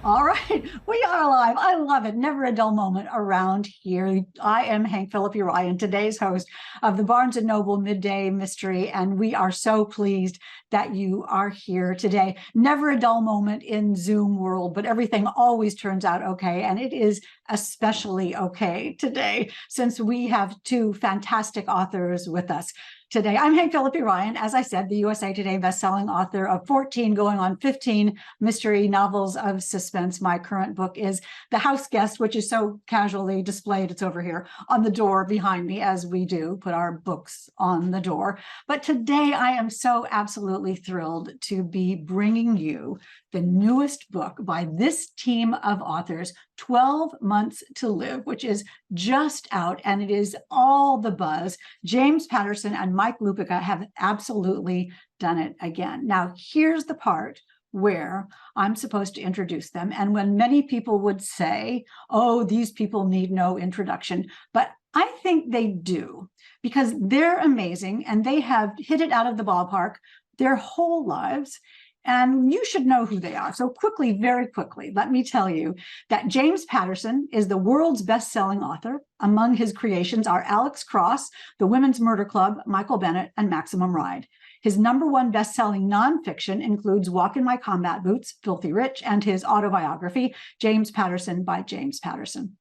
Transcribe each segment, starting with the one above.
All right, we are live. I love it. Never a dull moment around here. I am Hank Phillippi Ryan, today's host of the Barnes & Noble Midday Mystery, and we are so pleased that you are here today. Never a dull moment in Zoom world, but everything always turns out okay, and it is especially okay today since we have two fantastic authors with us today. I'm Hank Phillippi Ryan, as I said, the USA Today bestselling author of 14 going on 15 mystery novels of suspense. My current book is The House Guest, which is so casually displayed. It's over here on the door behind me, as we do put our books on the door. But today I am so absolutely thrilled to be bringing you the newest book by this team of authors, 12 Months to Live, which is just out, and it is all the buzz. James Patterson and Mike Lupica have absolutely done it again. Now, here's the part where I'm supposed to introduce them, and when many people would say, oh, these people need no introduction, but I think they do, because they're amazing, and they have hit it out of the ballpark their whole lives. And you should know who they are. So quickly, very quickly, let me tell you that James Patterson is the world's best-selling author. Among his creations are Alex Cross, The Women's Murder Club, Michael Bennett, and Maximum Ride. His #1 best-selling nonfiction includes Walk in My Combat Boots, Filthy Rich, and his autobiography, James Patterson by James Patterson.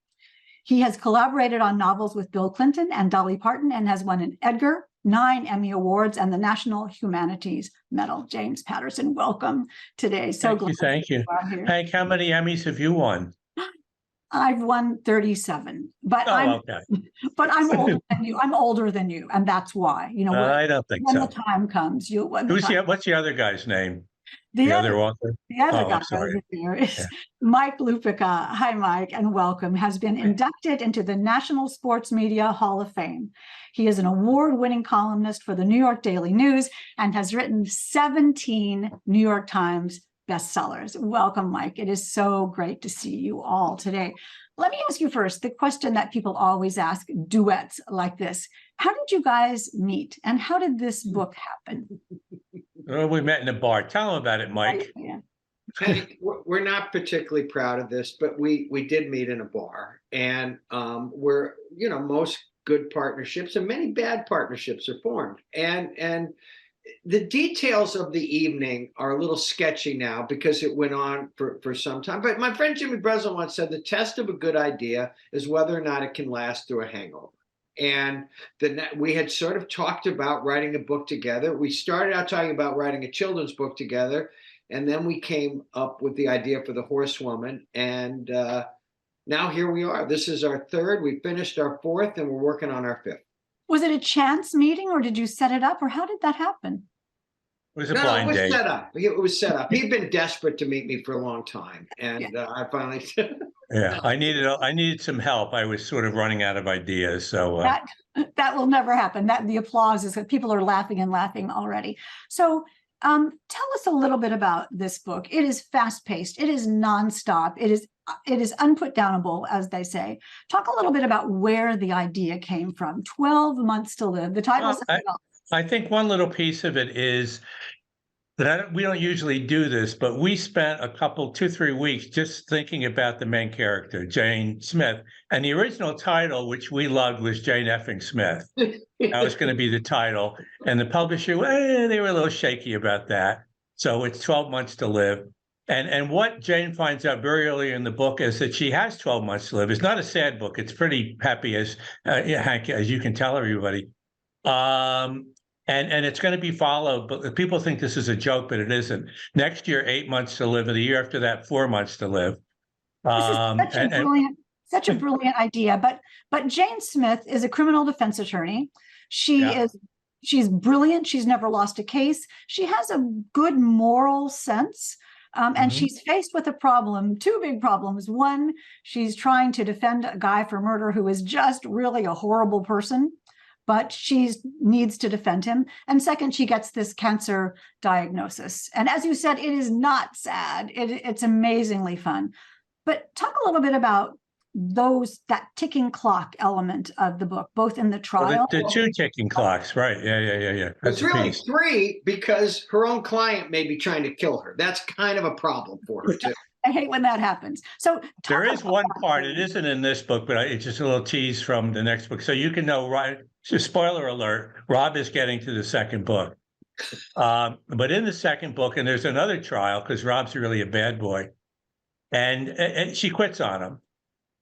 He has collaborated on novels with Bill Clinton and Dolly Parton and has won an Edgar, 9 Emmy Awards, and the National Humanities Medal. James Patterson, welcome today. So glad thank you. Hank, how many Emmys have you won? I've won 37, but okay. But I'm older than you. I'm older than you, and that's why. You know, I don't think when so. the time comes, you'll. What's the other guy's name? The other author? The other guy over here is Mike Lupica. Hi, Mike, and welcome. Has been inducted into the National Sports Media Hall of Fame. He is an award-winning columnist for the New York Daily News and has written 17 New York Times bestsellers. Welcome, Mike. It is so great to see you all today. Let me ask you first the question that people always ask, duets like this. How did you guys meet, and how did this book happen? We met in a bar. Tell them about it, Mike. We're not particularly proud of this, but we did meet in a bar, and we're, most good partnerships and many bad partnerships are formed, and the details of the evening are a little sketchy now because it went on for some time. But my friend Jimmy Breslin once said the test of a good idea is whether or not it can last through a hangover. And we had sort of talked about writing a book together. We started out talking about writing a children's book together, and then we came up with the idea for The Horsewoman. And now here we are. This is our third. We finished our fourth, and we're working on our fifth. Was it a chance meeting, or did you set it up, or how did that happen? It was a blind date. Set up. It was set up. He'd been desperate to meet me for a long time, and I finally. Yeah, I needed some help. I was sort of running out of ideas, so that will never happen. That the applause is that people are laughing and laughing already. So tell us a little bit about this book. It is fast-paced. It is nonstop. It is unputdownable, as they say. Talk a little bit about where the idea came from. 12 Months to Live. The title. I think one little piece of it is that we don't usually do this, but we spent a couple, 2-3 weeks just thinking about the main character, Jane Smith. And the original title, which we loved, was Jane Effing Smith. That was going to be the title. And the publisher, they were a little shaky about that. So it's 12 Months to Live. And what Jane finds out very early in the book is that she has 12 months to live. It's not a sad book. It's pretty happy, as Hank, as you can tell everybody. And it's going to be followed, but people think this is a joke, but it isn't. Next year, 8 months to live, and the year after that, 4 months to live. This is such a brilliant idea. But Jane Smith is a criminal defense attorney. She's brilliant. She's never lost a case. She has a good moral sense. And she's faced with a problem, two big problems. One, she's trying to defend a guy for murder who is just really a horrible person, but she needs to defend him. And second, she gets this cancer diagnosis. And as you said, it is not sad. It's amazingly fun. But talk a little bit about that ticking clock element of the book, both in the trial. The two ticking clocks, right? Yeah. It's really three because her own client may be trying to kill her. That's kind of a problem for her too. I hate when that happens. So There is about one that part, scene. it isn't in this book, but it's just a little tease from the next book. So you can know, right? So spoiler alert, Rob is getting to the second book. But in the second book, and there's another trial because Rob's really a bad boy. And she quits on him.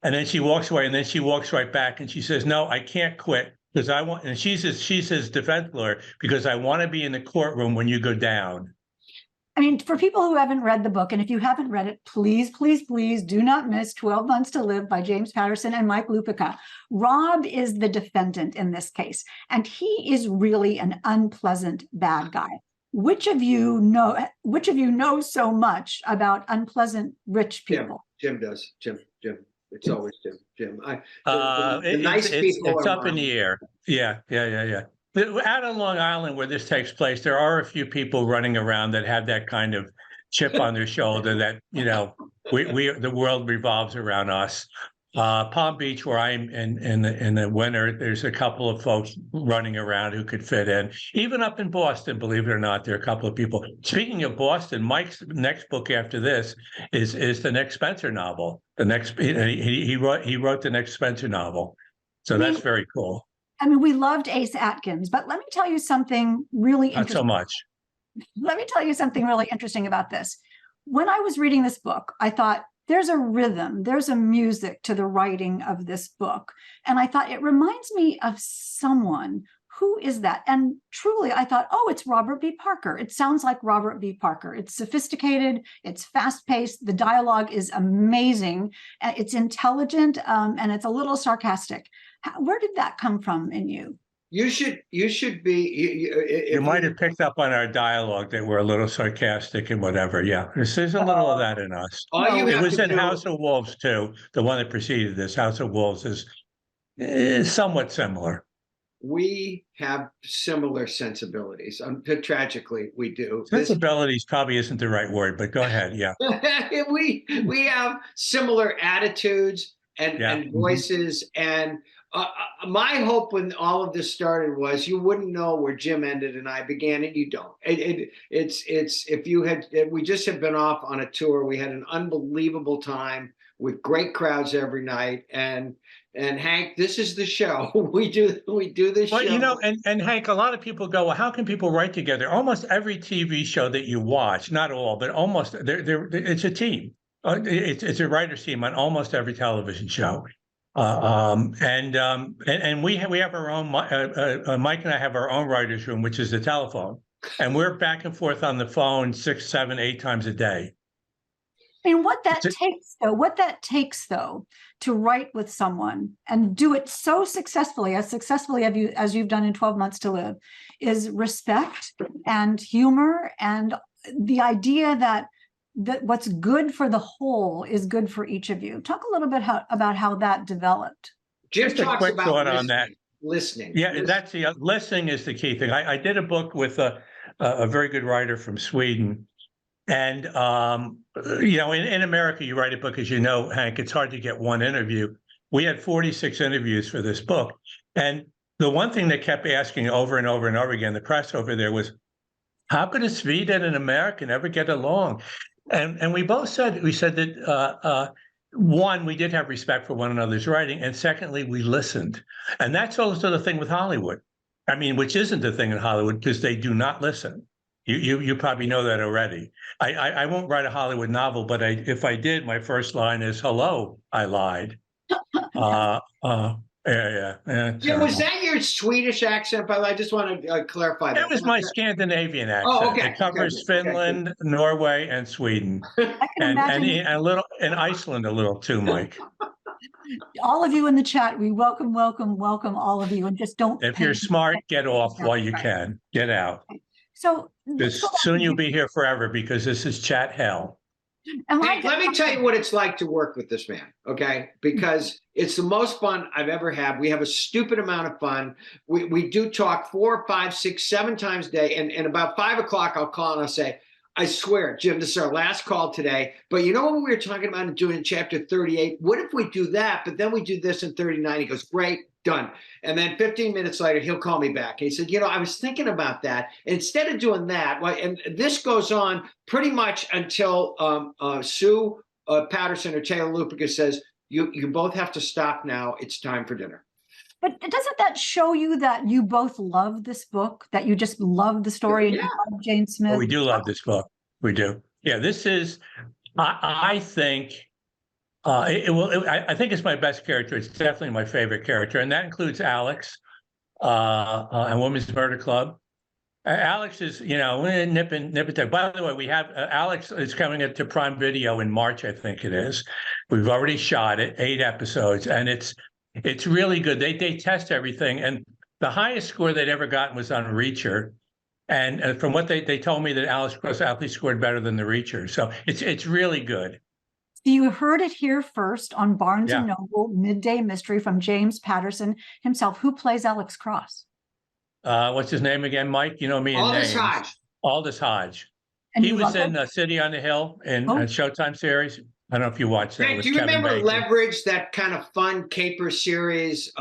And then she walks away, and then she walks right back and she says, no, I can't quit because I want, and she's his defense lawyer because I want to be in the courtroom when you go down. I mean, for people who haven't read the book, and if you haven't read it, please, please, please do not miss 12 Months to Live by James Patterson and Mike Lupica. Rob is the defendant in this case, and he is really an unpleasant bad guy. Which of you know so much about unpleasant rich people? Jim does. Jim. It's always Jim. The nice people it's are up in the air. Yeah. Out on Long Island, where this takes place, there are a few people running around that have that kind of chip on their shoulder that, the world revolves around us. Palm Beach, where I'm in the winter, there's a couple of folks running around who could fit in. Even up in Boston, believe it or not, there are a couple of people. Speaking of Boston, Mike's next book after this is the next Spencer novel. He wrote the next Spencer novel, so that's very cool. I mean, we loved Ace Atkins, but let me tell you something really interesting. Not so much. Let me tell you something really interesting about this. When I was reading this book, I thought, there's a rhythm, there's a music to the writing of this book. And I thought, it reminds me of someone. Who is that? And truly, I thought, oh, it's Robert B. Parker. It sounds like Robert B. Parker. It's sophisticated, it's fast-paced, the dialogue is amazing, it's intelligent, and it's a little sarcastic. Where did that come from in you? You should be. You might have picked up on our dialogue that we're a little sarcastic and whatever. Yeah, there's a little of that in us. It was in House of Wolves too. The one that preceded this, House of Wolves, is somewhat similar. We have similar sensibilities. Tragically, we do. Sensibilities probably isn't the right word, but go ahead. Yeah, we have similar attitudes and voices and. My hope when all of this started was you wouldn't know where Jim ended and I began, and you don't. We just have been off on a tour. We had an unbelievable time with great crowds every night. And Hank, this is the show. We do this show. Well, and Hank, a lot of people go, well, how can people write together? Almost every TV show that you watch, not all, but almost, it's a team. It's a writer's team on almost every television show. And we have our own. Mike and I have our own writers' room, which is the telephone, and we're back and forth on the phone 6, 7, 8 times a day. I mean, what that takes though, to write with someone and do it so successfully as you've done in 12 Months to Live, is respect and humor and the idea that what's good for the whole is good for each of you. Talk a little bit about how that developed. Jim Just a quick thought on that. Listening. Yeah, that's listening is the key thing. I did a book with a very good writer from Sweden. And, in America, you write a book, as you know, Hank, it's hard to get one interview. We had 46 interviews for this book. And the one thing they kept asking over and over and over again, the press over there, was, how could a Swede and an American ever get along? And we both said, that one, we did have respect for one another's writing, and secondly, we listened. And that's also the thing with Hollywood. I mean, which isn't the thing in Hollywood, because they do not listen. You probably know that already. I won't write a Hollywood novel, but if I did, my first line is, hello, I lied. Yeah. Jim, was that your Swedish accent, by the way? I just want to clarify that. That was my Scandinavian accent. Oh, okay. It covers Finland, Norway, and Sweden, and a little, and Iceland a little too, Mike. All of you in the chat, we welcome all of you, and just don't. If you're smart, get off while you can. Get out. So soon you'll be here forever, because this is chat hell. Hank, let me tell you what it's like to work with this man, okay? Because it's the most fun I've ever had. We have a stupid amount of fun. We do talk 4, 5, 6, 7 times a day. And about 5 o'clock, I'll call and I'll say, I swear, Jim, this is our last call today. But you know what we were talking about doing in chapter 38? What if we do that, but then we do this in 39? He goes, great, done. And then 15 minutes later, he'll call me back. He said, I was thinking about that. Instead of doing that, and this goes on pretty much until Sue Patterson or Taylor Lupica says, you both have to stop now. It's time for dinner. But doesn't that show you that you both love this book, that you just love the story and you love Jane Smith? Well, we do love this book. We do. Yeah, this is, I think, I think it's my best character. It's definitely my favorite character. And that includes Alex and Women's Murder Club. Alex is, nip and tuck. By the way, we have Alex is coming to Prime Video in March, I think it is. We've already shot it, 8 episodes, and it's really good. They test everything, and the highest score they'd ever gotten was on Reacher. And from what they told me, that Alex Cross actually scored better than the Reacher. So it's really good. You heard it here first on Barnes and Noble Midday Mystery from James Patterson himself. Who plays Alex Cross? What's his name again, Mike? You know me and names. Aldous Hodge. And he was in City on the Hill in a Showtime series. I don't know if you watched that. Hey, do you remember Leverage, that kind of fun caper series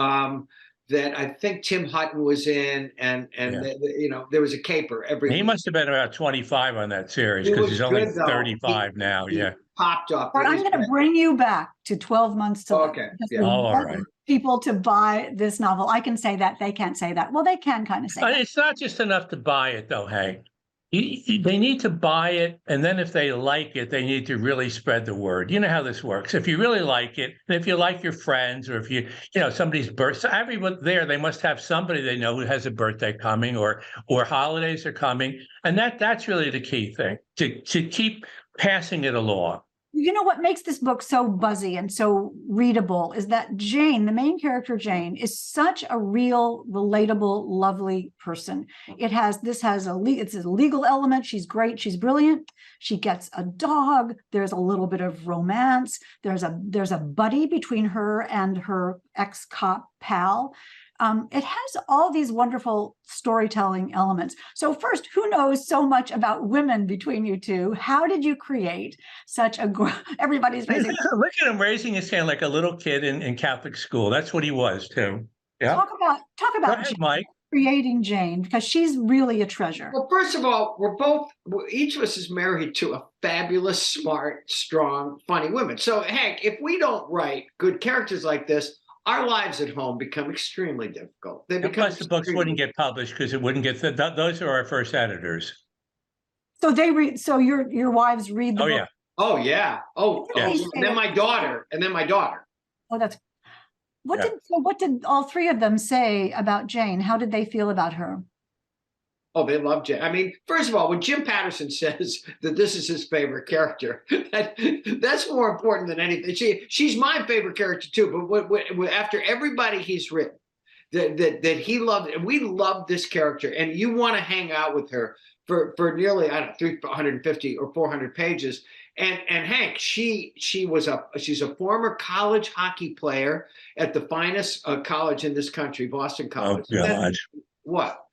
that I think Tim Hutton was in, and there was a caper every. He must have been about 25 on that series because he's only 35 now. He popped up. But I'm going to bring you back to 12 months to okay. All right. People to buy this novel. I can say that. They can't say that. Well, they can kind of say that. It's not just enough to buy it, though, Hank. They need to buy it, and then if they like it, they need to really spread the word. You know how this works. If you really like it, and if you like your friends, or if somebody's birthday, so everyone there, they must have somebody they know who has a birthday coming, or holidays are coming, and that's really the key thing, to keep passing it along. You know what makes this book so buzzy and so readable is that Jane, the main character Jane, is such a real, relatable, lovely person. It's a legal element. She's great. She's brilliant. She gets a dog. There's a little bit of romance. There's a buddy between her and her ex-cop pal. It has all these wonderful storytelling elements. So first, who knows so much about women between you two? How did you create such a, everybody's raising. Look at him raising his hand like a little kid in Catholic school. That's what he was too. Yeah. Talk about ahead, Mike. Creating Jane, because she's really a treasure. Well, first of all, each of us is married to a fabulous, smart, strong, funny woman. So Hank, if we don't write good characters like this, our lives at home become extremely difficult. Plus, the books wouldn't get published because it wouldn't get. Those are our first editors. So they read. So your wives read the book? Yeah. Oh yeah. Oh, yeah. And then my daughter. Oh, that's. What did all three of them say about Jane? How did they feel about her? Oh, they love Jane. I mean, first of all, when Jim Patterson says that this is his favorite character, that's more important than anything. She's my favorite character too. But after everybody he's written, that he loved, and we love this character, and you want to hang out with her for nearly 350 or 400 pages. And Hank, she's a former college hockey player at the finest college in this country, Boston College. Oh God!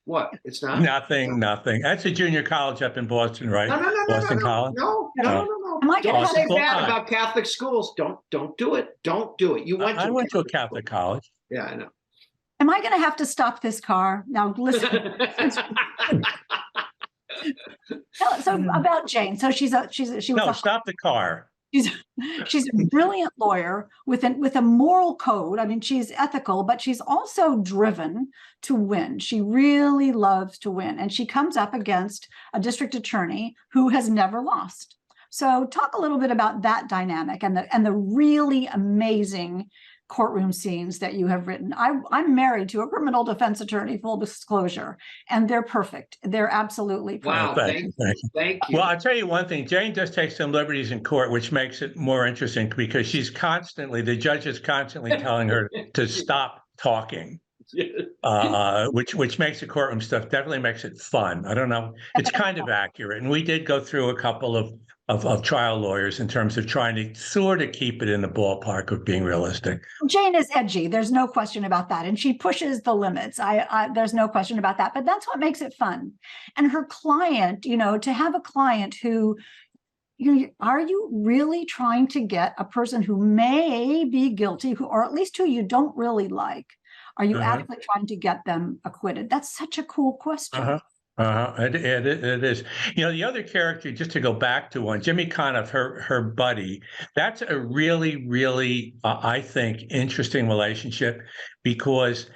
What? It's not? Nothing. That's a junior college up in Boston, right? No. Boston College? No. Don't say bad about Catholic schools. Don't do it. Don't do it. I went to a Catholic college. Yeah, I know. Am I going to have to stop this car? Now, listen. So about Jane. So stop the car. She's a brilliant lawyer with a moral code. I mean, she's ethical, but she's also driven to win. She really loves to win. And she comes up against a district attorney who has never lost. So talk a little bit about that dynamic and the really amazing courtroom scenes that you have written. I'm married to a criminal defense attorney, full disclosure, and they're perfect. They're absolutely perfect. Wow, thank you. Well, I'll tell you one thing. Jane does take some liberties in court, which makes it more interesting because the judge is constantly telling her to stop talking. Which makes the courtroom stuff, definitely makes it fun. I don't know. It's kind of accurate. And we did go through a couple of trial lawyers in terms of trying to sort of keep it in the ballpark of being realistic. Jane is edgy. There's no question about that. And she pushes the limits. There's no question about that. But that's what makes it fun. And her client, to have a client who, are you really trying to get a person who may be guilty, or at least who you don't really like? Are you actually trying to get them acquitted? That's such a cool question. It is. You know, the other character, just to go back to one, Jimmy Conniff, her buddy, that's a really, really, I think, interesting relationship because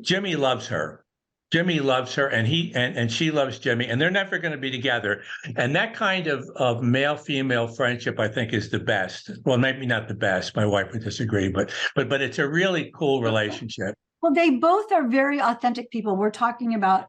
Jimmy loves her. Jimmy loves her, and and she loves Jimmy, and they're never going to be together. And that kind of male-female friendship, I think, is the best. Well, maybe not the best. My wife would disagree, but it's a really cool relationship. Well, they both are very authentic people. We're talking about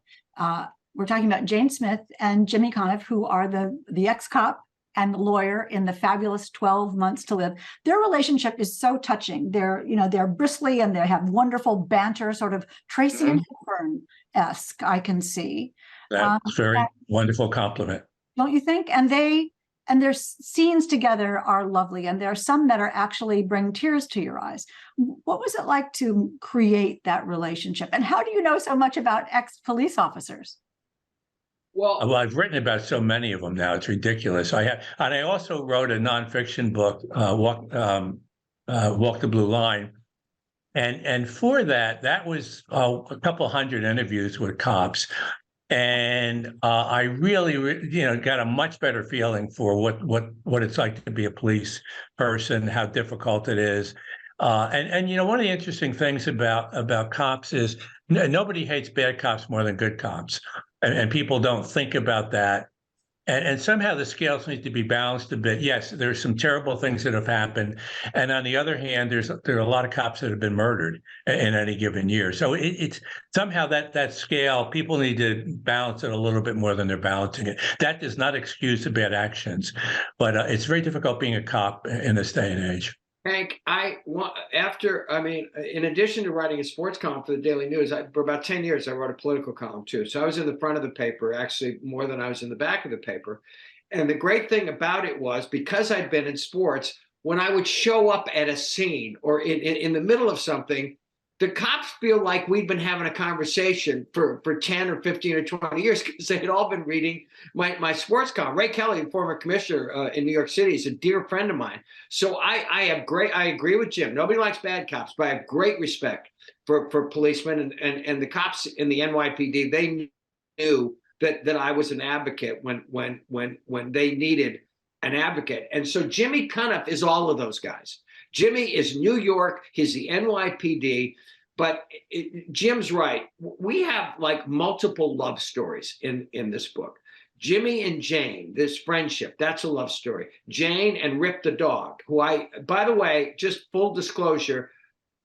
Jane Smith and Jimmy Conniff, who are the ex-cop and the lawyer in the fabulous 12 Months to Live. Their relationship is so touching. They're bristly and they have wonderful banter, sort of Tracy and Hepburn-esque, I can see. That's a very wonderful compliment. Don't you think? And their scenes together are lovely. And there are some that are actually bring tears to your eyes. What was it like to create that relationship? And how do you know so much about ex-police officers? Well, I've written about so many of them now; it's ridiculous. And I also wrote a nonfiction book, Walk the Blue Line, and for that was a couple hundred interviews with cops, and I really, got a much better feeling for what it's like to be a police person, how difficult it is. And one of the interesting things about cops is nobody hates bad cops more than good cops. And people don't think about that. And somehow the scales need to be balanced a bit. Yes, there's some terrible things that have happened. And on the other hand, there are a lot of cops that have been murdered in any given year. So it's somehow that scale, people need to balance it a little bit more than they're balancing it. That does not excuse the bad actions, but it's very difficult being a cop in this day and age. Hank, in addition to writing a sports column for the Daily News, for about 10 years, I wrote a political column too. So I was in the front of the paper, actually more than I was in the back of the paper. And the great thing about it was because I'd been in sports, when I would show up at a scene or in the middle of something, the cops feel like we'd been having a conversation for 10 or 15 or 20 years because they had all been reading my sports column. Ray Kelly, former commissioner in New York City, is a dear friend of mine. So I agree with Jim. Nobody likes bad cops, but I have great respect for policemen and the cops in the NYPD. They knew that I was an advocate when they needed an advocate. And so Jimmy Conniff is all of those guys. Jimmy is New York. He's the NYPD. But Jim's right. We have like multiple love stories in this book. Jimmy and Jane, this friendship, that's a love story. Jane and Rip the dog, who by the way, just full disclosure,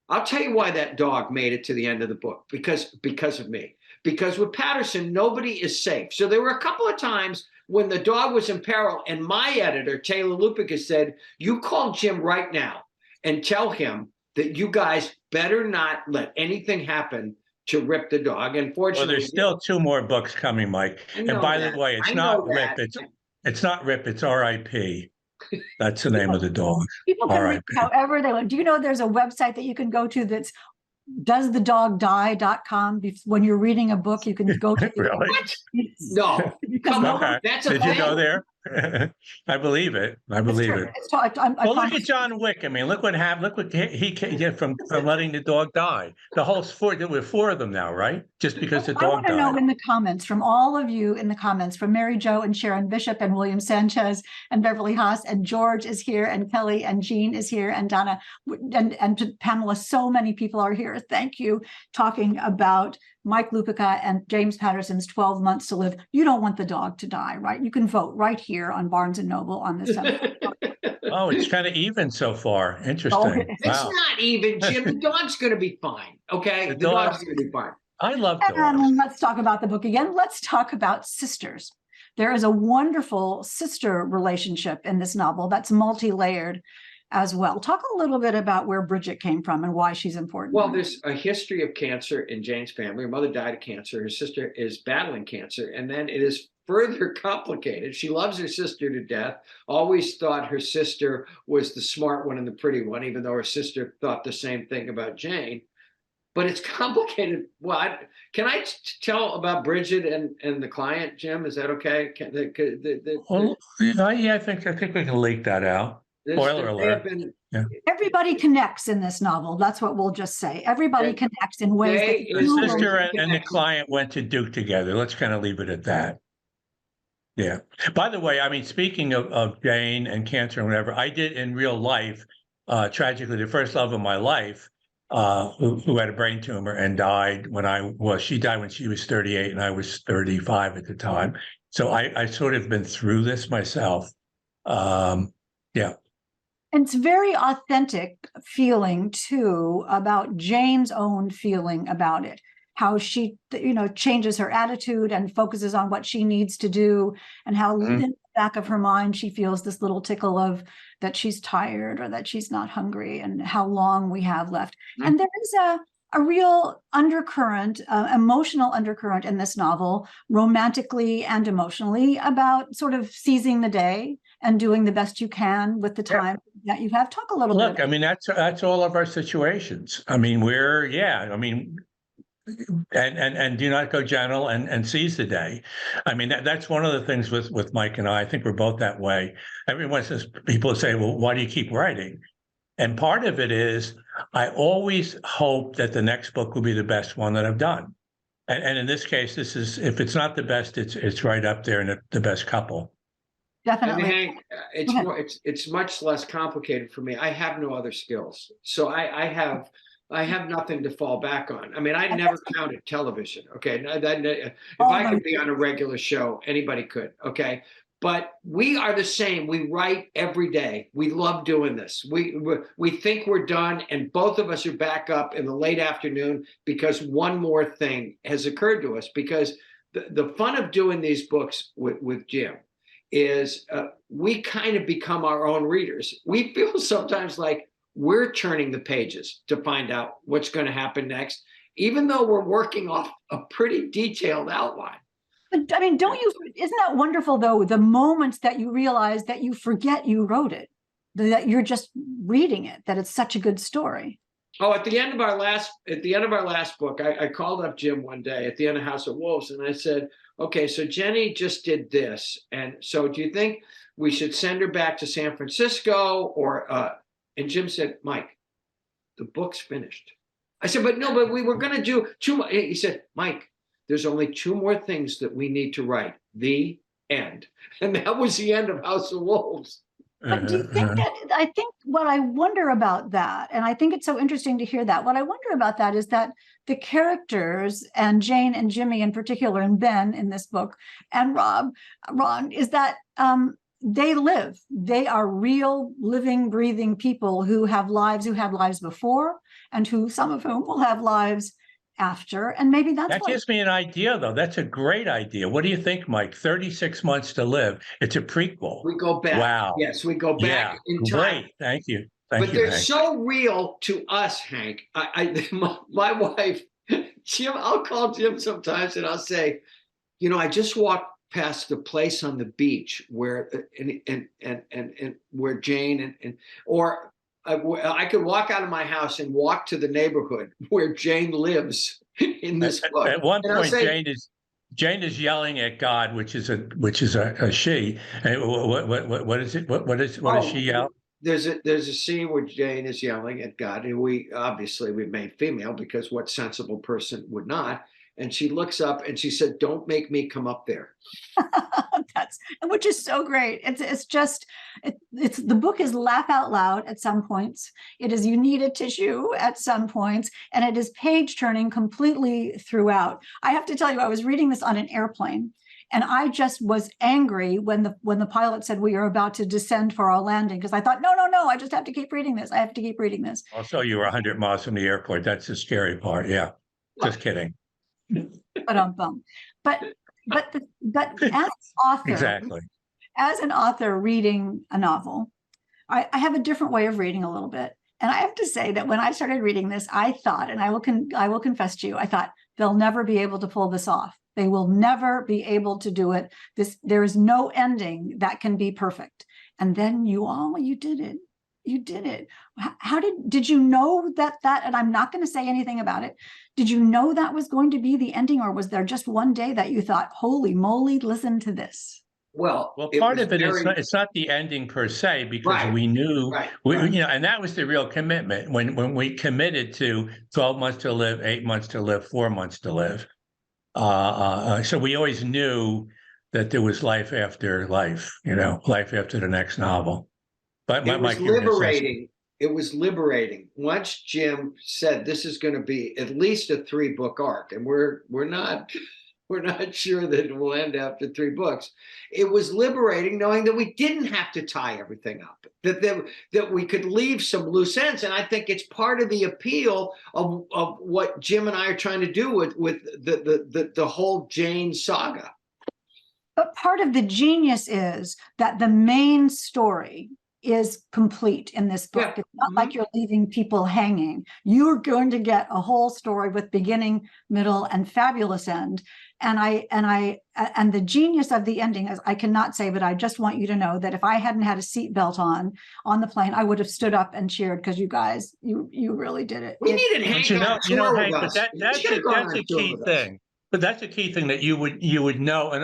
I'll tell you why that dog made it to the end of the book, because of me. Because with Patterson, nobody is safe. So there were a couple of times when the dog was in peril and my editor, Taylor Lupica, said, you call Jim right now and tell him that you guys better not let anything happen to Rip the dog. Unfortunately, well, there's still 2 more books coming, Mike. And by the way, it's not Rip. It's not Rip. It's R.I.P. That's the name of the dog. People can read however they want. Do you know there's a website that you can go to that's doesthedogdie.com? When you're reading a book, you can go to really? What? No. Come on. That's a Did you go there? I believe it. I believe it. Well, look at John Wick. I mean, look what happened. Look what he get from letting the dog die. The whole sport. There were 4 of them now, right? Just because the dog died. I want to know in the comments from all of you in the comments, from Mary Jo and Sharon Bishop and William Sanchez and Beverly Haas and George is here and Kelly and Jean is here and Donna and Pamela. So many people are here. Thank you. Talking about Mike Lupica and James Patterson's 12 Months to Live. You don't want the dog to die, right? You can vote right here on Barnes and Noble on this. Oh, it's kind of even so far. Interesting. Oh, it's not even, Jim. The dog's going to be fine. Okay, the dog's going to be fine. I love dogs. And let's talk about the book again. Let's talk about sisters. There is a wonderful sister relationship in this novel that's multi-layered as well. Talk a little bit about where Bridget came from and why she's important. Well, there's a history of cancer in Jane's family. Her mother died of cancer. Her sister is battling cancer. And then it is further complicated. She loves her sister to death, always thought her sister was the smart one and the pretty one, even though her sister thought the same thing about Jane. But it's complicated. Well, can I tell about Bridget and the client, Jim? Is that okay? Yeah, I think we can leak that out. Spoiler There may have alert. been, Everybody connects in this novel. That's what we'll just say. Everybody connects in ways that They The you is- sister will- and the client went to Duke together. Let's kind of leave it at that. Yeah. By the way, I mean, speaking of Jane and cancer and whatever, I did in real life, tragically, the first love of my life, who had a brain tumor and died she died when she was 38 and I was 35 at the time. So I sort of been through this myself. Yeah. And it's very authentic feeling too about Jane's own feeling about it. How she, changes her attitude and focuses on what she needs to do, and how in the back of her mind she feels this little tickle of that she's tired or that she's not hungry, and how long we have left. And there is a real undercurrent, emotional undercurrent in this novel, romantically and emotionally, about sort of seizing the day and doing the best you can with the time that you have. Talk a little bit. Look, I mean, that's all of our situations. I mean, and do not go gentle and seize the day. I mean, that's one of the things with Mike and I think we're both that way. People say, well, why do you keep writing? And part of it is I always hope that the next book will be the best one that I've done. And in this case, if it's not the best, it's right up there in the best couple. Definitely. And Hank, it's much less complicated for me. I have no other skills, so I have nothing to fall back on. I mean, I never counted television. Okay, if I could be on a regular show, anybody could. Okay, but we are the same. We write every day. We love doing this. We think we're done, and both of us are back up in the late afternoon because one more thing has occurred to us. Because the fun of doing these books with Jim is we kind of become our own readers. We feel sometimes like we're turning the pages to find out what's going to happen next, even though we're working off a pretty detailed outline. But I mean, isn't that wonderful though, the moments that you realize that you forget you wrote it, that you're just reading it, that it's such a good story. Oh, at the end of our last book, I called up Jim one day at the end of House of Wolves, and I said, okay, so Jenny just did this. And so do you think we should send her back to San Francisco and Jim said, Mike, the book's finished. I said, but we were going to do two more. He said, Mike, there's only two more things that we need to write. The end. And that was the end of House of Wolves. But do you think I think what I wonder about that, and I think it's so interesting to hear that, what I wonder about that is that the characters, and Jane and Jimmy in particular, and Ben in this book, and Ron, is that they are real, living, breathing people who had lives before, and some of whom will have lives after. And maybe that gives me an idea, though. That's a great idea. What do you think, Mike? 36 Months to Live. It's a prequel. We go back. Wow. Yes, we go back in time. Great. Thank you. But they're Hank. so real to us, Hank. My wife, Jim, I'll call Jim sometimes and I'll say, I just walked past the place on the beach where and where Jane or I could walk out of my house and walk to the neighborhood where Jane lives in this book. At one point, Jane is yelling at God, which is a she. What is it? What does she yell? There's a scene where Jane is yelling at God, and we made female because what sensible person would not? And she looks up and she said, "Don't make me come up there." Which is so great. It's the book is laugh out loud at some points. It is you need a tissue at some points, and it is page turning completely throughout. I have to tell you, I was reading this on an airplane, and I just was angry when the pilot said we are about to descend for our landing, because I thought, no, I just have to keep reading this. I have to keep reading this. Also, you were 100 miles from the airport. That's the scary part. Yeah, just kidding. But as author, exactly. As an author reading a novel, I have a different way of reading a little bit. And I have to say that when I started reading this, I thought, and I will confess to you, I thought they'll never be able to pull this off. They will never be able to do it. There is no ending that can be perfect. And then you did it. You did it. How did you know that, and I'm not going to say anything about it. Did you know that was going to be the ending, or was there just one day that you thought, holy moly, listen to this? Well, part was of it is very it's not the ending per se, because right, we knew right, we, right. you know, and that was the real commitment when we committed to 12 months to live, 8 months to live, 4 months to live. So we always knew that there was life after life, life after the next novel. But It was Mike, you were going to say something. liberating. It was liberating. Once Jim said this is going to be at least a 3-book arc, and we're not sure that it will end after 3 books. It was liberating knowing that we didn't have to tie everything up, that we could leave some loose ends. And I think it's part of the appeal of what Jim and I are trying to do with the whole Jane saga. But part of the genius is that the main story is complete in this book. Yeah. It's not like you're leaving people hanging. You're going to get a whole story with beginning, middle, and fabulous end. And the genius of the ending is, I cannot say, but I just want you to know that if I hadn't had a seatbelt on the plane, I would have stood up and cheered, because you guys, you really did it. We needed Hank on tour with us. That's a key thing. But that's a key thing that you would know, and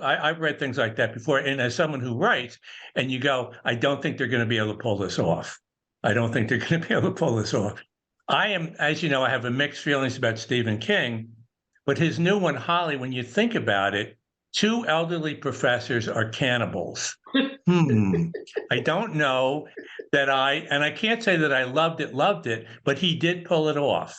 I've read things like that before. And as someone who writes, and you go, I don't think they're going to be able to pull this off. I don't think they're going to be able to pull this off. I am, as you know, I have a mixed feelings about Stephen King, but his new one, Holly, when you think about it, 2 elderly professors are cannibals. I don't know that I can't say that I loved it, but he did pull it off.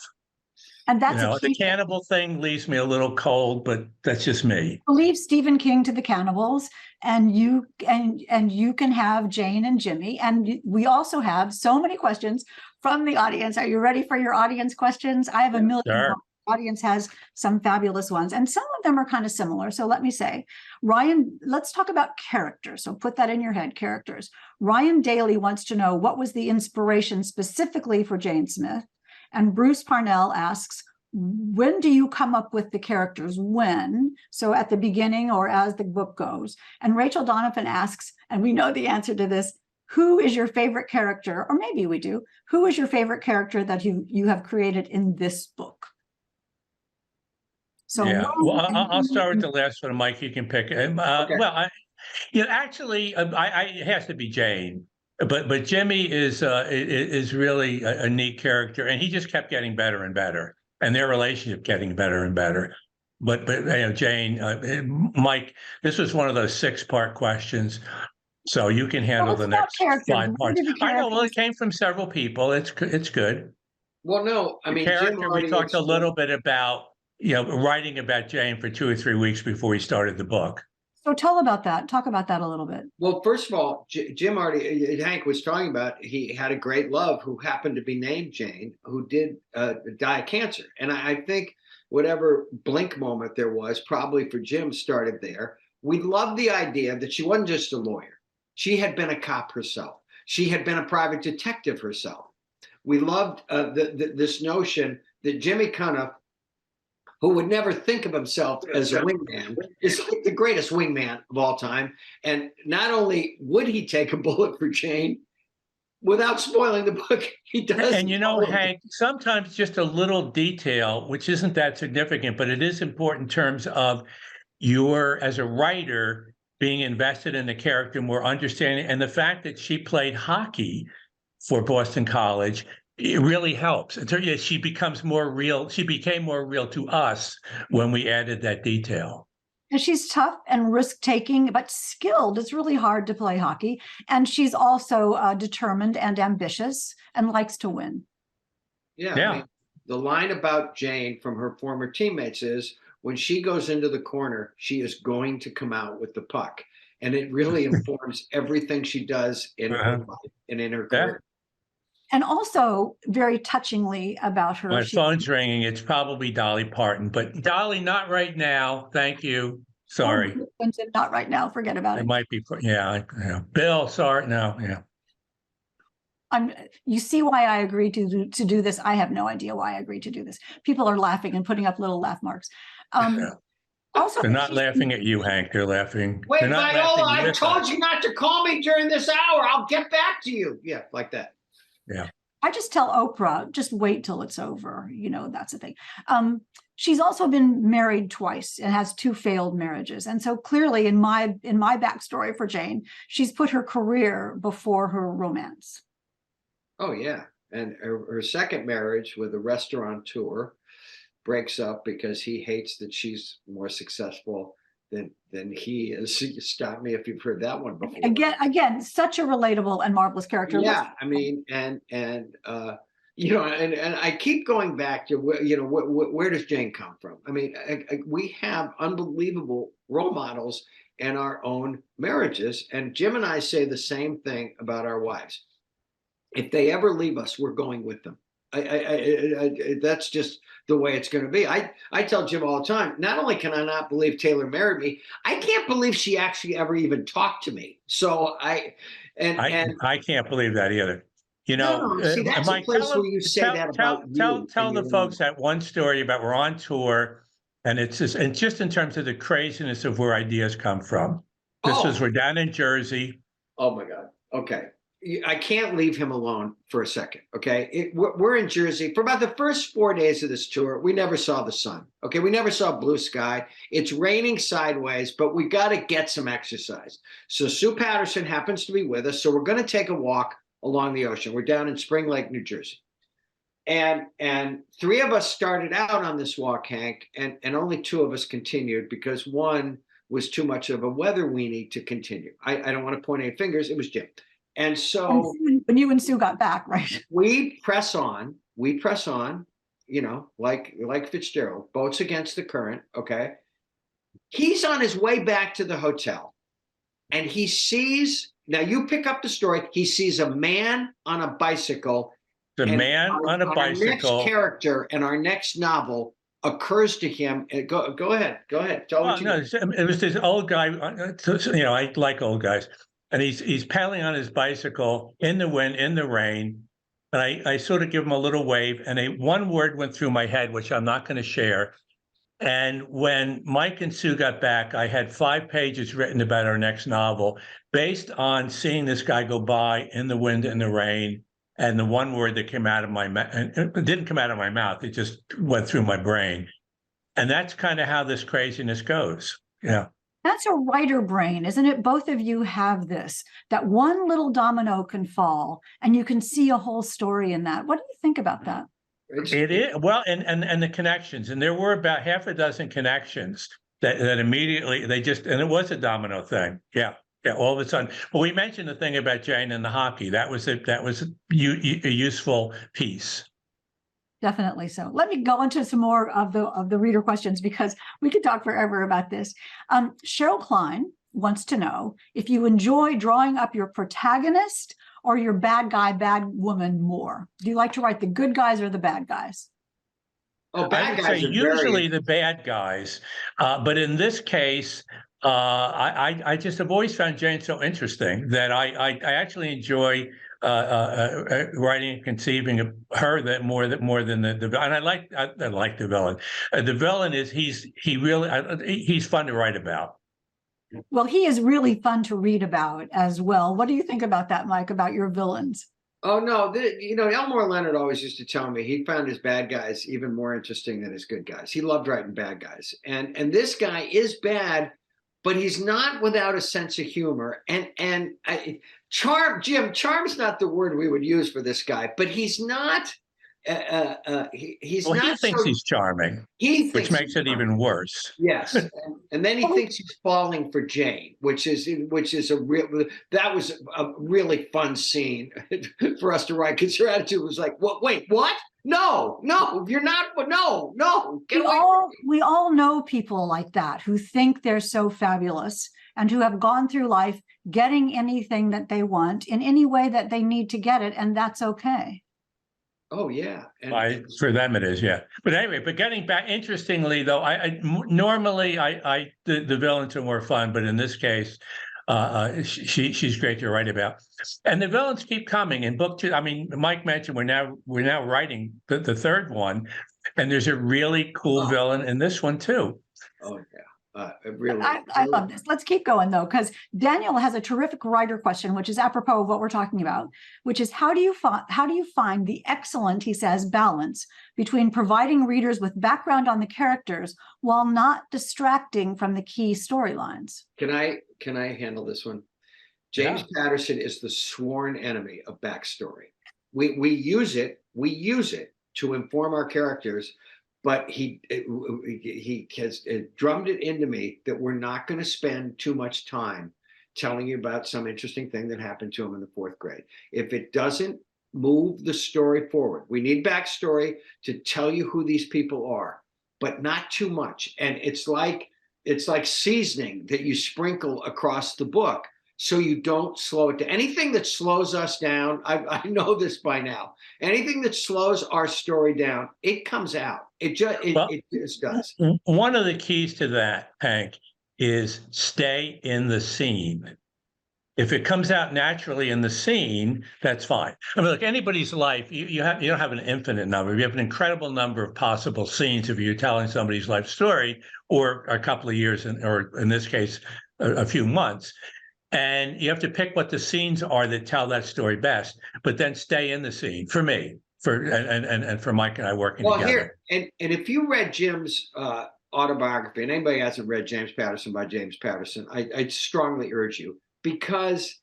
And that's the cannibal thing leaves me a little cold, but that's just me. Leave Stephen King to the cannibals, and you can have Jane and Jimmy. And we also have so many questions from the audience. Are you ready for your audience questions? I have a million. Sure. The audience has some fabulous ones, and some of them are kind of similar. So let me say, Ryan, let's talk about characters. So put that in your head, characters. Ryan Daly wants to know, what was the inspiration specifically for Jane Smith? And Bruce Parnell asks, when do you come up with the characters? When? So at the beginning or as the book goes? And Rachel Donovan asks, and we know the answer to this, who is your favorite character? Or maybe we do. Who is your favorite character that you have created in this book? So yeah, well, I'll start with the last one, Mike. You can pick. Okay. Well, actually, it has to be Jane. But Jimmy is really a neat character, and he just kept getting better and better, and their relationship getting better and better. But Jane, Mike, this was one of those 6-part questions, so you can handle the next 5 parts. I know. Well, it came from several people. It's good. Well, no, I mean, character. We talked a little bit about writing about Jane for 2 or 3 weeks before we started the book. So talk about that a little bit. Well, first of all, Hank was talking about, he had a great love who happened to be named Jane, who did die of cancer. And I think whatever blink moment there was, probably for Jim, started there. We loved the idea that she wasn't just a lawyer. She had been a cop herself. She had been a private detective herself. We loved this notion that Jimmy Cunniff, who would never think of himself as a wingman, is like the greatest wingman of all time. And not only would he take a bullet for Jane, without spoiling the book, he does. And Hank, sometimes just a little detail, which isn't that significant, but it is important in terms of as a writer, being invested in the character, more understanding, and the fact that she played hockey for Boston College, it really helps. And so she becomes more real. She became more real to us when we added that detail. And she's tough and risk-taking, but skilled. It's really hard to play hockey. And she's also determined and ambitious and likes to win. Yeah. I mean, the line about Jane from her former teammates is, when she goes into the corner, she is going to come out with the puck. And it really informs everything she does in her life and in her career. And also, very touchingly about her. My phone's ringing. It's probably Dolly Parton, but Dolly, not right now. Thank you. Sorry. Not right now. Forget about it. It might be. Yeah. Bill, sorry. No. Yeah. You see why I agreed to do this? I have no idea why I agreed to do this. People are laughing and putting up little laugh marks. Also, they're not laughing at you, Hank. They're laughing. Wait, Viola, I told you not to call me during this hour. I'll get back to you. Yeah, like that. Yeah. I just tell Oprah, just wait till it's over. That's the thing. She's also been married twice and has 2 failed marriages. And so clearly in my backstory for Jane, she's put her career before her romance. Oh yeah. And her second marriage with a restaurateur breaks up because he hates that she's more successful than he is. Stop me if you've heard that one before. Again, such a relatable and marvelous character. Yeah, I mean, and I keep going back to where does Jane come from? I mean, we have unbelievable role models in our own marriages, and Jim and I say the same thing about our wives. If they ever leave us, we're going with them. That's just the way it's going to be. I tell Jim all the time, not only can I not believe Taylor married me, I can't believe she actually ever even talked to me. So I can't believe that either. No, see, that's a place where you say that about you. Tell the folks that one story about we're on tour, and it's just in terms of the craziness of where ideas come from. We're down in Jersey. Oh my God. Okay. I can't leave him alone for a second. Okay. We're in Jersey for about the first 4 days of this tour. We never saw the sun. Okay. We never saw blue sky. It's raining sideways, but we got to get some exercise. So Sue Patterson happens to be with us. So we're going to take a walk along the ocean. We're down in Spring Lake, New Jersey. And 3 of us started out on this walk, Hank, and only 2 of us continued because one was too much of a weather weenie to continue. I don't want to point any fingers. It was Jim. And so when you and Sue got back, right? We press on, like Fitzgerald, boats against the current. Okay. He's on his way back to the hotel and he sees, now you pick up the story. He sees a man on a bicycle. The man on a bicycle. Our next character in our next novel occurs to him. Go ahead. Tell what you it was this old guy. I like old guys. And he's paddling on his bicycle in the wind, in the rain. And I sort of give him a little wave, and one word went through my head, which I'm not going to share. And when Mike and Sue got back, I had 5 pages written about our next novel based on seeing this guy go by in the wind and the rain. And the one word that came out of my mouth, it didn't come out of my mouth, it just went through my brain. And that's kind of how this craziness goes. Yeah. That's a writer brain, isn't it? Both of you have this, that one little domino can fall and you can see a whole story in that. What do you think about that? It is. Well, and the connections, and there were about 6 connections that immediately and it was a domino thing. Yeah. Yeah. All of a sudden. Well, we mentioned the thing about Jane and the hockey. That was a useful piece. Definitely so. Let me go into some more of the reader questions because we could talk forever about this. Cheryl Klein wants to know if you enjoy drawing up your protagonist or your bad guy, bad woman more. Do you like to write the good guys or the bad guys? Oh, bad guys are usually the bad guys, but in this case, I just have always found Jane so interesting that I actually enjoy writing and conceiving of her that more than the villain. And I like the villain. The villain is he's fun to write about. Well, he is really fun to read about as well. What do you think about that, Mike, about your villains? Oh no, Elmore Leonard always used to tell me he found his bad guys even more interesting than his good guys. He loved writing bad guys, and this guy is bad, but he's not without a sense of humor. And charm's not the word we would use for this guy, but he's not. He thinks he's charming, which makes it even worse. Yes, and then he thinks he's falling for Jane, which is that was a really fun scene for us to write because her attitude was like, "What? Wait, what? No, you're not. No, get away." We all know people like that who think they're so fabulous and who have gone through life getting anything that they want in any way that they need to get it, and that's okay. Oh yeah, for them it is, yeah. But anyway, getting back, interestingly though, normally the villains are more fun, but in this case, she's great to write about, and the villains keep coming. In book 2, I mean, Mike mentioned we're now writing the 3rd one, and there's a really cool villain in this one too. Oh Really, I love this. Let's keep going though, because Daniel has a terrific writer question, which is apropos of what we're talking about, which is how do you find the excellent, he says, balance between providing readers with background on the characters while not distracting from the key storylines? Can I handle this one? James Patterson is the sworn enemy of backstory. We use it to inform our characters, but he has drummed it into me that we're not going to spend too much time telling you about some interesting thing that happened to him in the fourth grade. If it doesn't move the story forward, we need backstory to tell you who these people are, but not too much. And it's like seasoning that you sprinkle across the book, so you don't slow it down. Anything that slows us down, I know this by now. Anything that slows our story down, it comes out. It just does. One of the keys to that, Hank, is stay in the scene. If it comes out naturally in the scene, that's fine. I mean, look, anybody's life, you don't have an infinite number. You have an incredible number of possible scenes if you're telling somebody's life story, or a couple of years, or in this case, a few months. And you have to pick what the scenes are that tell that story best, but then stay in the scene for me, and for Mike and I working together. And if you read Jim's autobiography, and anybody hasn't read James Patterson by James Patterson, I strongly urge you, because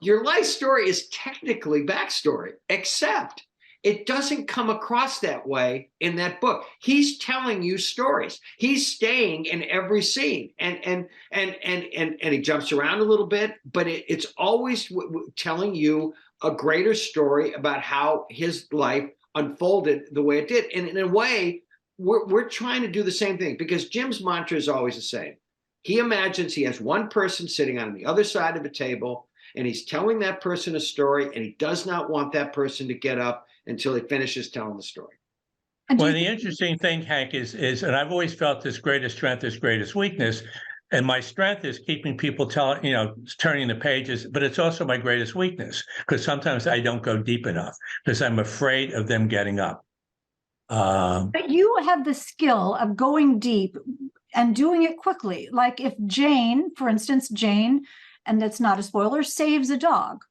your life story is technically backstory, except it doesn't come across that way in that book. He's telling you stories. He's staying in every scene, and he jumps around a little bit, but it's always telling you a greater story about how his life unfolded the way it did. And in a way, we're trying to do the same thing, because Jim's mantra is always the same. He imagines he has one person sitting on the other side of the table, and he's telling that person a story, and he does not want that person to get up until he finishes telling the story. Well, the interesting thing, Hank, is, and I've always felt this greatest strength is greatest weakness. And my strength is keeping people turning the pages, but it's also my greatest weakness, because sometimes I don't go deep enough because I'm afraid of them getting up. But you have the skill of going deep and doing it quickly. Like if Jane, for instance, and that's not a spoiler, saves a dog.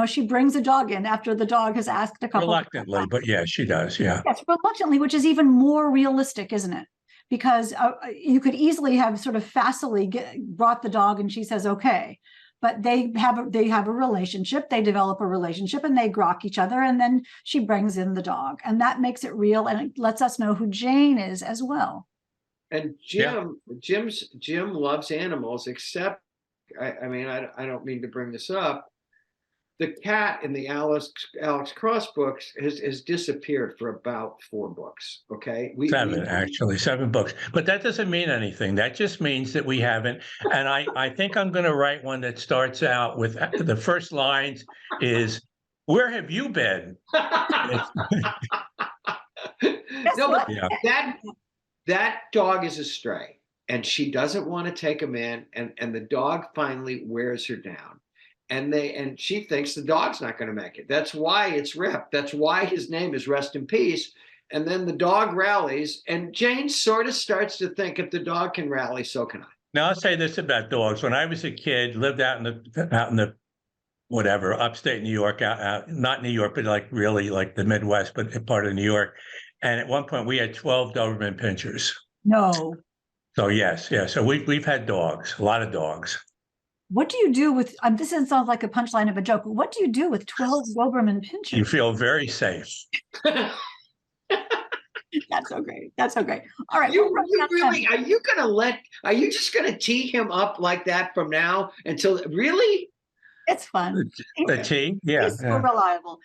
She brings a dog in after the dog has asked a couple. Reluctantly, but yeah, she does. Yeah. Yes, reluctantly, which is even more realistic, isn't it? Because you could easily have sort of facilely brought the dog and she says, okay, but they have a relationship, they develop a relationship and they grok each other. And then she brings in the dog, and that makes it real. And it lets us know who Jane is as well. And Jim loves animals, except, I don't mean to bring this up, the cat in the Alex Cross books has disappeared for about 4 books. Okay, seven books, but that doesn't mean anything. That just means that we haven't. And I think I'm going to write one that starts out with the first lines is, "Where have you been?" That dog is a stray, and she doesn't want to take him in, and the dog finally wears her down. And she thinks the dog's not going to make it. That's why it's Rip. That's why his name is Rest in Peace. And then the dog rallies, and Jane sort of starts to think, if the dog can rally, so can I. Now, I'll say this about dogs. When I was a kid, lived out in the whatever, upstate New York, not New York, but really like the Midwest, but part of New York. And at one point we had 12 Doberman Pinschers. No. So yes. So we've had dogs, a lot of dogs. What do you do with, this sounds like a punchline of a joke, but what do you do with 12 Doberman Pinschers? You feel very safe. That's so great. All right. Are you just going to tee him up like that from now until, really? It's fun. The tea? Yeah. It's so reliable.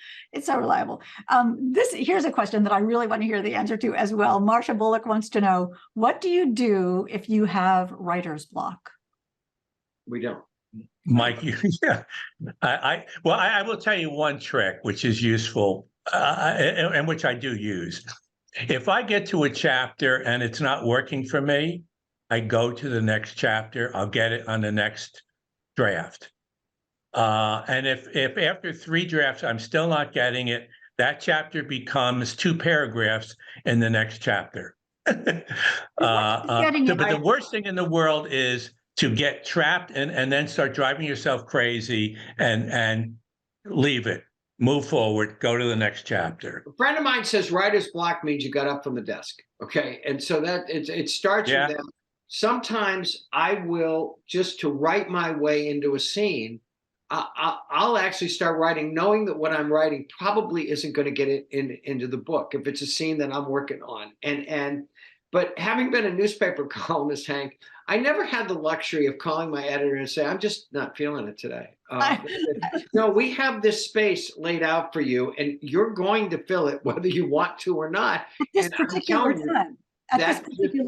Here's a question that I really want to hear the answer to as well. Marsha Bullock wants to know, what do you do if you have writer's block? We don't. Mike, I will tell you one trick, which is useful, and which I do use. If I get to a chapter and it's not working for me, I go to the next chapter. I'll get it on the next draft. And if after 3 drafts I'm still not getting it, that chapter becomes 2 paragraphs in the next chapter. But the worst thing in the world is to get trapped and then start driving yourself crazy and leave it, move forward, go to the next chapter. A friend of mine says writer's block means you got up from the desk. Okay. And so that it starts with that. Sometimes I will, just to write my way into a scene, I'll actually start writing knowing that what I'm writing probably isn't going to get it into the book if it's a scene that I'm working on. But having been a newspaper columnist, Hank, I never had the luxury of calling my editor and say, I'm just not feeling it today. No, we have this space laid out for you, and you're going to fill it whether you want to or not. At this particular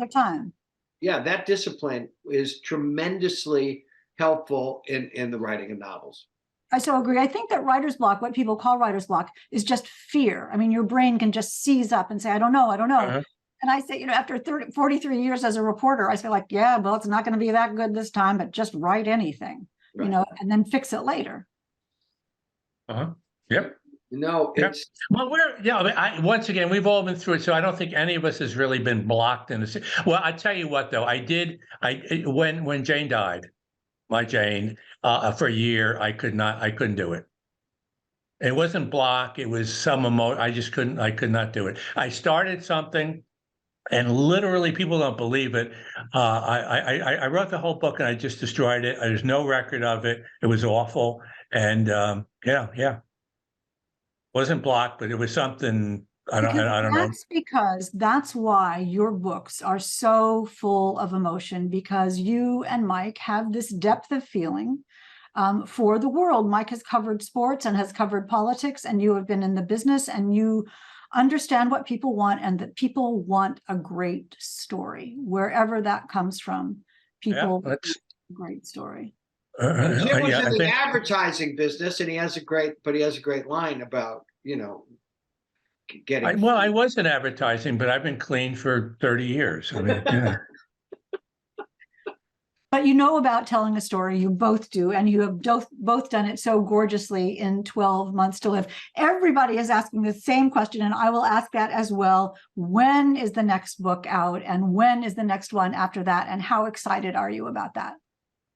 time. Yeah, that discipline is tremendously helpful in the writing of novels. I so agree. I think that writer's block, what people call writer's block, is just fear. I mean, your brain can just seize up and say, I don't know. And I say, after 43 years as a reporter, I say like, yeah, well, it's not going to be that good this time, but just write anything, and then fix it later. Yep. No, it's well, once again, we've all been through it, so I don't think any of us has really been blocked in the. Well, I tell you what, though, when Jane died, my Jane, for a year, I couldn't do it. It wasn't block; it was some emotion. I could not do it. I started something. And literally, people don't believe it. I wrote the whole book and I just destroyed it. There's no record of it. It was awful. And wasn't blocked, but it was something. I don't know. That's why your books are so full of emotion, because you and Mike have this depth of feeling for the world. Mike has covered sports and has covered politics, and you have been in the business, and you understand what people want, and that people want a great story, wherever that comes from. People want a great story. Jim was in the advertising business, and he has a great line about, getting. I was in advertising, but I've been clean for 30 years. I mean, But you know about telling a story, you both do, and you have both done it so gorgeously in 12 Months to Live. Everybody is asking the same question, and I will ask that as well. When is the next book out, and when is the next one after that, and how excited are you about that?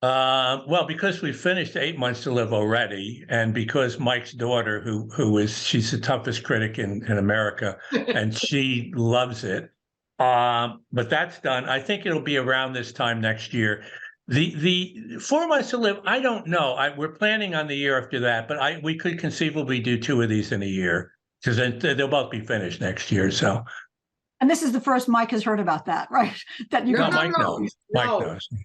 Well, because we finished 8 Months to Live already, and because Mike's daughter, she's the toughest critic in America, and she loves it. But that's done. I think it'll be around this time next year. The 4 Months to Live, I don't know. We're planning on the year after that, but we could conceivably do 2 of these in a year, because they'll both be finished next year. So. And this is the first Mike has heard about that, right? Mike knows.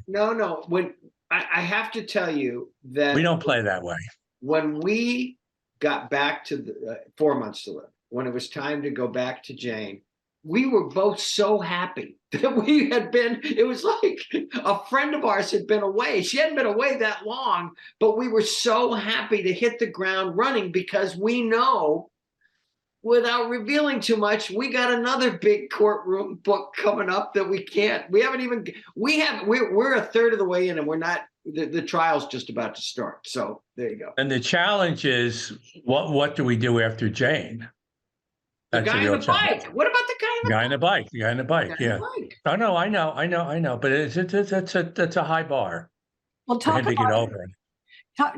No. When I have to tell you that we don't play that way. When we got back to the 4 Months to Live, when it was time to go back to Jane, we were both so happy that it was like a friend of ours had been away. She hadn't been away that long, but we were so happy to hit the ground running, because we know, without revealing too much, we got another big courtroom book coming up that we're a third of the way in, and we're not, the trial's just about to start. So there you go. And the challenge is, what do we do after Jane? The guy in the bike. What about the guy in the bike? The guy in the bike. Yeah. Oh no, I know. But it's a high bar. Well,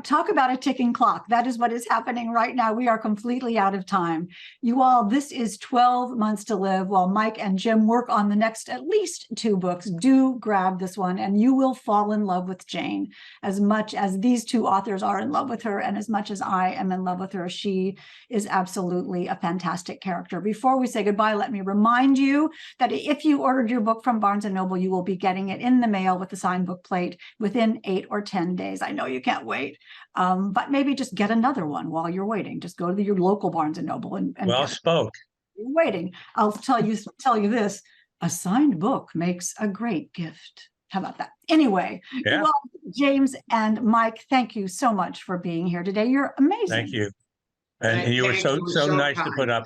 talk about a ticking clock. That is what is happening right now. We are completely out of time. You all, this is 12 Months to Live, while Mike and Jim work on the next at least 2 books. Do grab this one, and you will fall in love with Jane as much as these 2 authors are in love with her, and as much as I am in love with her. She is absolutely a fantastic character. Before we say goodbye, let me remind you that if you ordered your book from Barnes & Noble, you will be getting it in the mail with the signed book plate within 8 or 10 days. I know you can't wait. But maybe just get another one while you're waiting. Just go to your local Barnes and Noble and well spoke. You're waiting. I'll tell you this: a signed book makes a great gift. How about that? Anyway, well, James and Mike, thank you so much for being here today. You're amazing. Thank you. And you were so nice to put up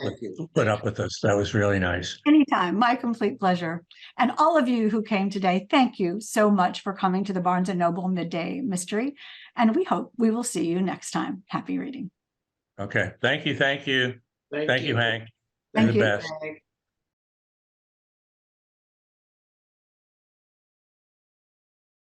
with us. That was really nice. Anytime. My complete pleasure. And all of you who came today, thank you so much for coming to the Barnes & Noble Midday Mystery. And we hope we will see you next time. Happy reading. Okay. Thank you. Thank you, Hank. Thank You're the best. Hank.